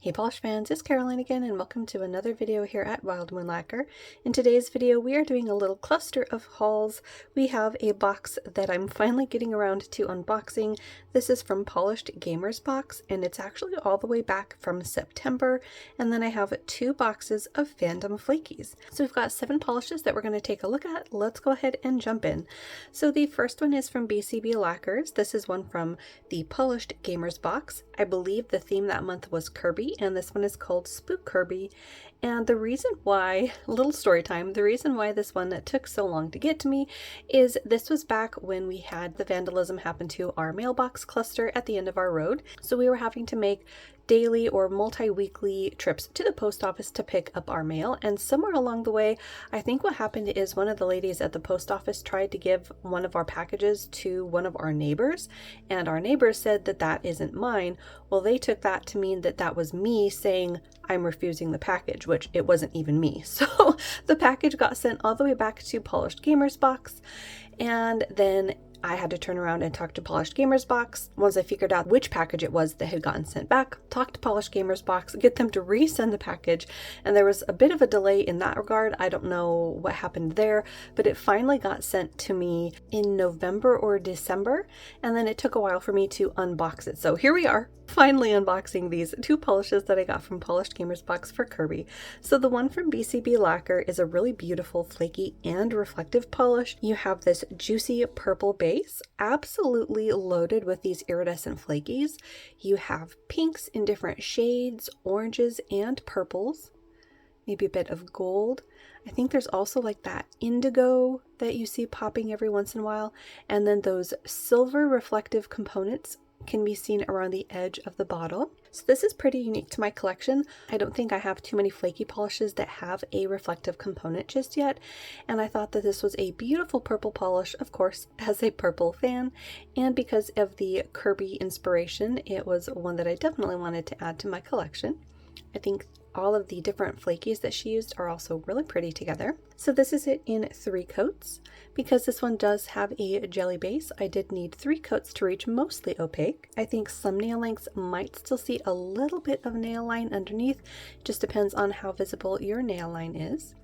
Hey polish fans, it's Caroline again and welcome to another video here at Wild Moon Lacquer. In today's video we are doing a little cluster of hauls. We have a box that I'm finally getting around to unboxing. This is from Polished Gamers Box and it's actually all the way back from September, and then I have 2 boxes of Fandom Flakies. So we've got 7 polishes that we're going to take a look at. Let's go ahead and jump in. So the first one is from PGB Lacquers. This is one from the Polished Gamers Box. I believe the theme that month was Kirby, and this one is called Spook Kirby. And the reason why, little story time, the reason why this one took so long to get to me is this was back when we had the vandalism happen to our mailbox cluster at the end of our road. So we were having to make daily or multi-weekly trips to the post office to pick up our mail, and somewhere along the way I think what happened is one of the ladies at the post office tried to give one of our packages to one of our neighbors, and our neighbor said that that isn't mine. Well, they took that to mean that that was me saying I'm refusing the package, which it wasn't even me. So the package got sent all the way back to Polished Gamers Box, and then I had to turn around and talk to Polished Gamers Box. Once I figured out which package it was that had gotten sent back, talk to Polished Gamers Box, get them to resend the package, and there was a bit of a delay in that regard. I don't know what happened there, but it finally got sent to me in November or December, and then it took a while for me to unbox it. So here we are, finally unboxing these 2 polishes that I got from Polished Gamers Box for Kirby. So the one from PGB Lacquer is a really beautiful flaky and reflective polish. You have this juicy purple base, absolutely loaded with these iridescent flakies. You have pinks in different shades, oranges and purples, maybe a bit of gold. I think there's also like that indigo that you see popping every once in a while, and then those silver reflective components can be seen around the edge of the bottle. So this is pretty unique to my collection. I don't think I have too many flaky polishes that have a reflective component just yet, and I thought that this was a beautiful purple polish, of course, as a purple fan, and because of the Kirby inspiration, it was one that I definitely wanted to add to my collection. I think all of the different flakies that she used are also really pretty together. So this is it in 3 coats. Because this one does have a jelly base, I did need 3 coats to reach mostly opaque. I think some nail lengths might still see a little bit of nail line underneath. Just depends on how visible your nail line is.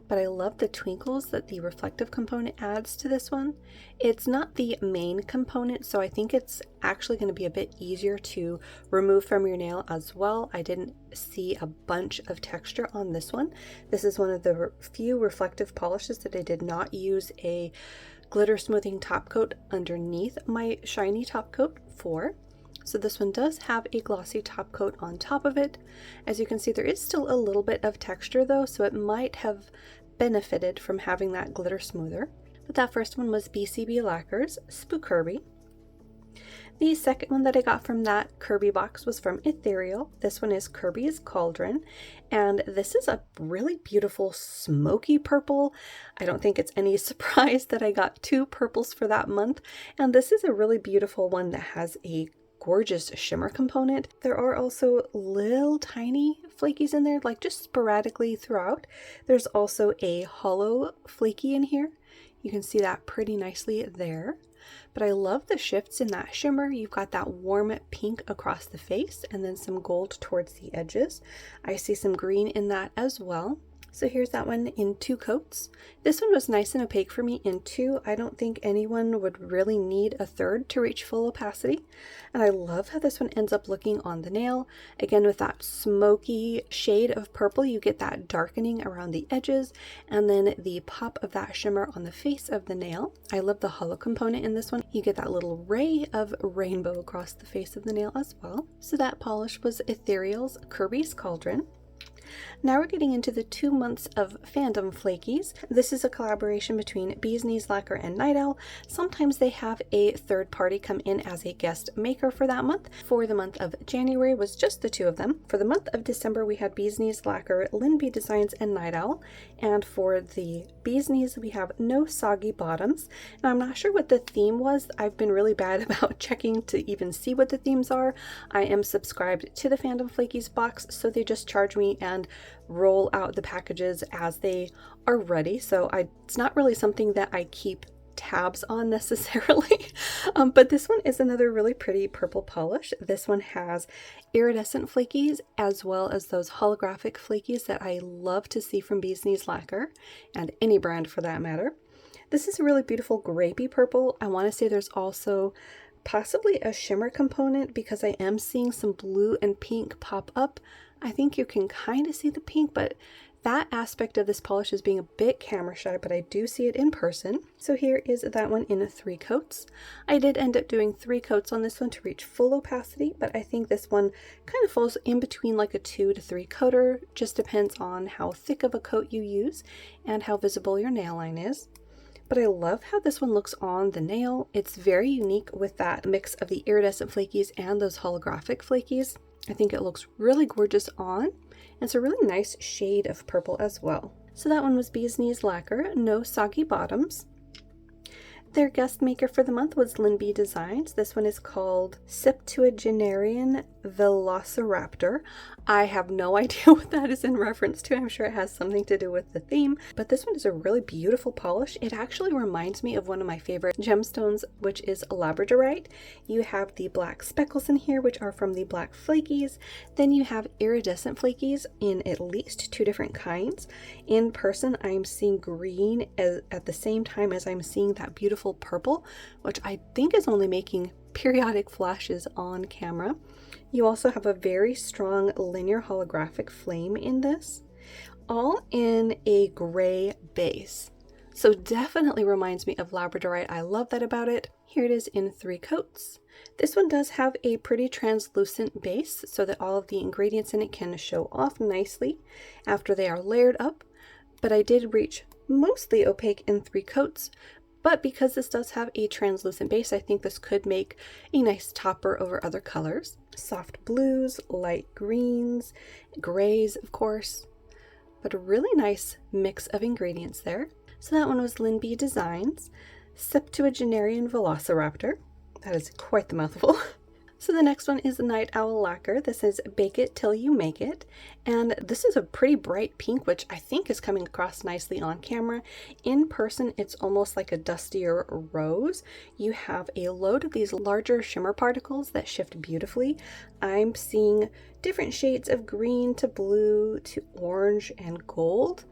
But I love the twinkles that the reflective component adds to this one. It's not the main component, so I think it's actually going to be a bit easier to remove from your nail as well. I didn't see a bunch of texture on this one. This is one of the few reflective polishes that I did not use a glitter smoothing top coat underneath my shiny top coat for. So this one does have a glossy top coat on top of it. As you can see, there is still a little bit of texture though, so it might have benefited from having that glitter smoother. But that first one was PGB Lacquer's Spook Kirby. The second one that I got from that Kirby box was from Ethereal. This one is Kirby's Cauldron, and this is a really beautiful smoky purple. I don't think it's any surprise that I got 2 purples for that month, and this is a really beautiful one that has a gorgeous shimmer component. There are also little tiny flakies in there, like just sporadically throughout. There's also a hollow flaky in here. You can see that pretty nicely there. But I love the shifts in that shimmer. You've got that warm pink across the face and then some gold towards the edges. I see some green in that as well. So here's that one in 2 coats. This one was nice and opaque for me in 2. I don't think anyone would really need a 3rd to reach full opacity. And I love how this one ends up looking on the nail. Again, with that smoky shade of purple, you get that darkening around the edges and then the pop of that shimmer on the face of the nail. I love the hollow component in this one. You get that little ray of rainbow across the face of the nail as well. So that polish was Ethereal's Kirby's Cauldron. Now we're getting into the 2 months of Fandom Flakies. This is a collaboration between Bee's Knees Lacquer and Night Owl. Sometimes they have a 3rd party come in as a guest maker for that month. For the month of January was just the 2 of them. For the month of December we had Bee's Knees Lacquer, Lynn Bee Designs, and Night Owl. And for the Bee's Knees we have No Soggy Bottoms. Now I'm not sure what the theme was. I've been really bad about checking to even see what the themes are. I am subscribed to the Fandom Flakies box, so they just charge me and roll out the packages as they are ready. So it's not really something that I keep tabs on necessarily. But this one is another really pretty purple polish. This one has iridescent flakies as well as those holographic flakies that I love to see from Bee's Knees Lacquer, and any brand for that matter. This is a really beautiful grapey purple. I want to say there's also possibly a shimmer component because I am seeing some blue and pink pop up. I think you can kind of see the pink, but that aspect of this polish is being a bit camera shy, but I do see it in person. So here is that one in 3 coats. I did end up doing 3 coats on this one to reach full opacity, but I think this one kind of falls in between like a 2 to 3 coater. Just depends on how thick of a coat you use and how visible your nail line is. But I love how this one looks on the nail. It's very unique with that mix of the iridescent flakies and those holographic flakies. I think it looks really gorgeous on. And it's a really nice shade of purple as well. So that one was Bee's Knees Lacquer, no soggy bottoms. Their guest maker for the month was Lynn B Designs. This one is called Septuagenarian Velociraptor. I have no idea what that is in reference to. I'm sure it has something to do with the theme, but this one is a really beautiful polish. It actually reminds me of one of my favorite gemstones, which is labradorite. You have the black speckles in here, which are from the black flakies. Then you have iridescent flakies in at least 2 different kinds. In person, I'm seeing green at the same time as I'm seeing that beautiful purple, which I think is only making periodic flashes on camera. You also have a very strong linear holographic flame in this, all in a gray base. So definitely reminds me of labradorite. I love that about it. Here it is in 3 coats. This one does have a pretty translucent base so that all of the ingredients in it can show off nicely after they are layered up, but I did reach mostly opaque in 3 coats. But because this does have a translucent base, I think this could make a nice topper over other colors. Soft blues, light greens, grays, of course, but a really nice mix of ingredients there. So that one was Lynn B Designs, Septuagenarian Velociraptor. That is quite the mouthful. So the next one is Night Owl Lacquer. This is Bake It Till You Make It. And this is a pretty bright pink, which I think is coming across nicely on camera. In person, it's almost like a dustier rose. You have a load of these larger shimmer particles that shift beautifully. I'm seeing different shades of green to blue to orange and gold.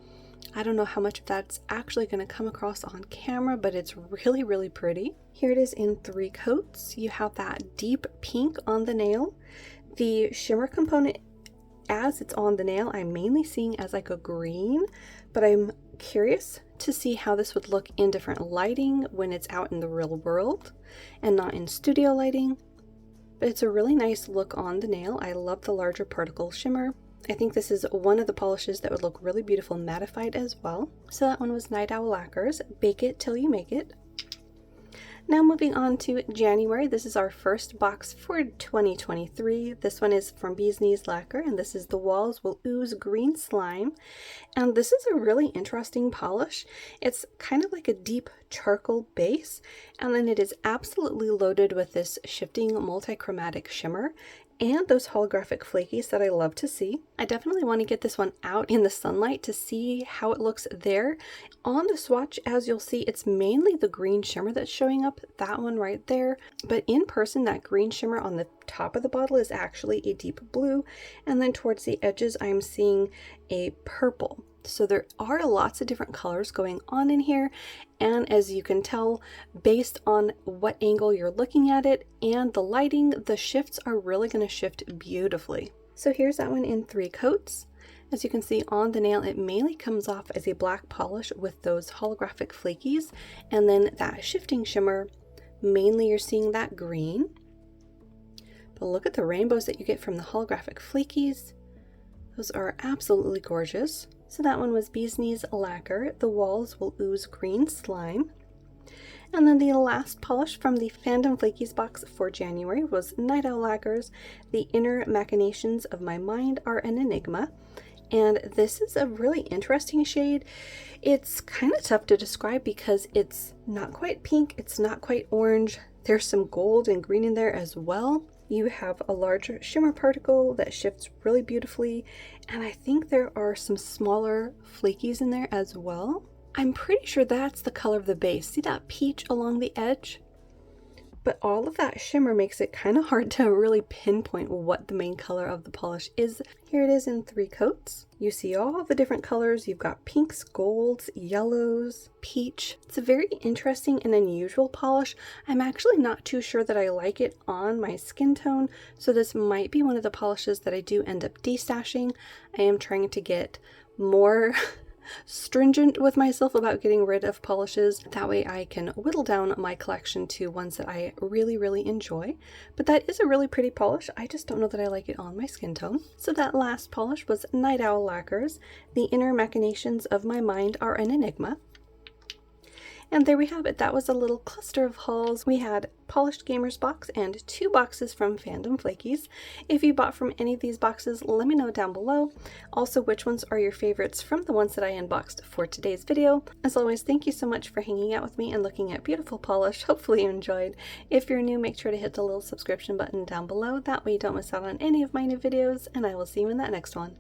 I don't know how much of that's actually going to come across on camera, but it's really, really pretty. Here it is in 3 coats. You have that deep pink on the nail. The shimmer component, as it's on the nail, I'm mainly seeing as like a green, but I'm curious to see how this would look in different lighting when it's out in the real world and not in studio lighting. But it's a really nice look on the nail. I love the larger particle shimmer. I think this is one of the polishes that would look really beautiful mattified as well. So that one was Night Owl Lacquers, Bake It Till You Make It. Now moving on to January, this is our first box for 2023. This one is from Bee's Knees Lacquer, and this is The Walls Will Ooze Green Slime. And this is a really interesting polish. It's kind of like a deep charcoal base, and then it is absolutely loaded with this shifting multichromatic shimmer and those holographic flakies that I love to see. I definitely want to get this one out in the sunlight to see how it looks there. On the swatch, as you'll see, it's mainly the green shimmer that's showing up, that one right there. But in person, that green shimmer on the top of the bottle is actually a deep blue. And then towards the edges, I'm seeing a purple. So there are lots of different colors going on in here, and as you can tell, based on what angle you're looking at it and the lighting, the shifts are really going to shift beautifully. So here's that one in 3 coats. As you can see on the nail, it mainly comes off as a black polish with those holographic flakies, and then that shifting shimmer, mainly you're seeing that green. But look at the rainbows that you get from the holographic flakies. Those are absolutely gorgeous. So that one was Bee's Knees Lacquer, The Walls Will Ooze Green Slime. And then the last polish from the Fandom Flakies box for January was Night Owl Lacquers, The Inner Machinations of My Mind Are an Enigma. And this is a really interesting shade. It's kind of tough to describe because it's not quite pink, it's not quite orange. There's some gold and green in there as well. You have a larger shimmer particle that shifts really beautifully, and I think there are some smaller flakies in there as well. I'm pretty sure that's the color of the base. See that peach along the edge? But all of that shimmer makes it kind of hard to really pinpoint what the main color of the polish is. Here it is in 3 coats. You see all the different colors. You've got pinks, golds, yellows, peach. It's a very interesting and unusual polish. I'm actually not too sure that I like it on my skin tone, so this might be one of the polishes that I do end up destashing. I am trying to get more stringent with myself about getting rid of polishes. That way I can whittle down my collection to ones that I really enjoy. But that is a really pretty polish. I just don't know that I like it on my skin tone. So that last polish was Night Owl Lacquers. The inner machinations of my mind are an enigma. And there we have it. That was a little cluster of hauls. We had Polished Gamers box and 2 boxes from Fandom Flakies. If you bought from any of these boxes, let me know down below. Also, which ones are your favorites from the ones that I unboxed for today's video. As always, thank you so much for hanging out with me and looking at beautiful polish. Hopefully you enjoyed. If you're new, make sure to hit the little subscription button down below. That way you don't miss out on any of my new videos, and I will see you in that next one.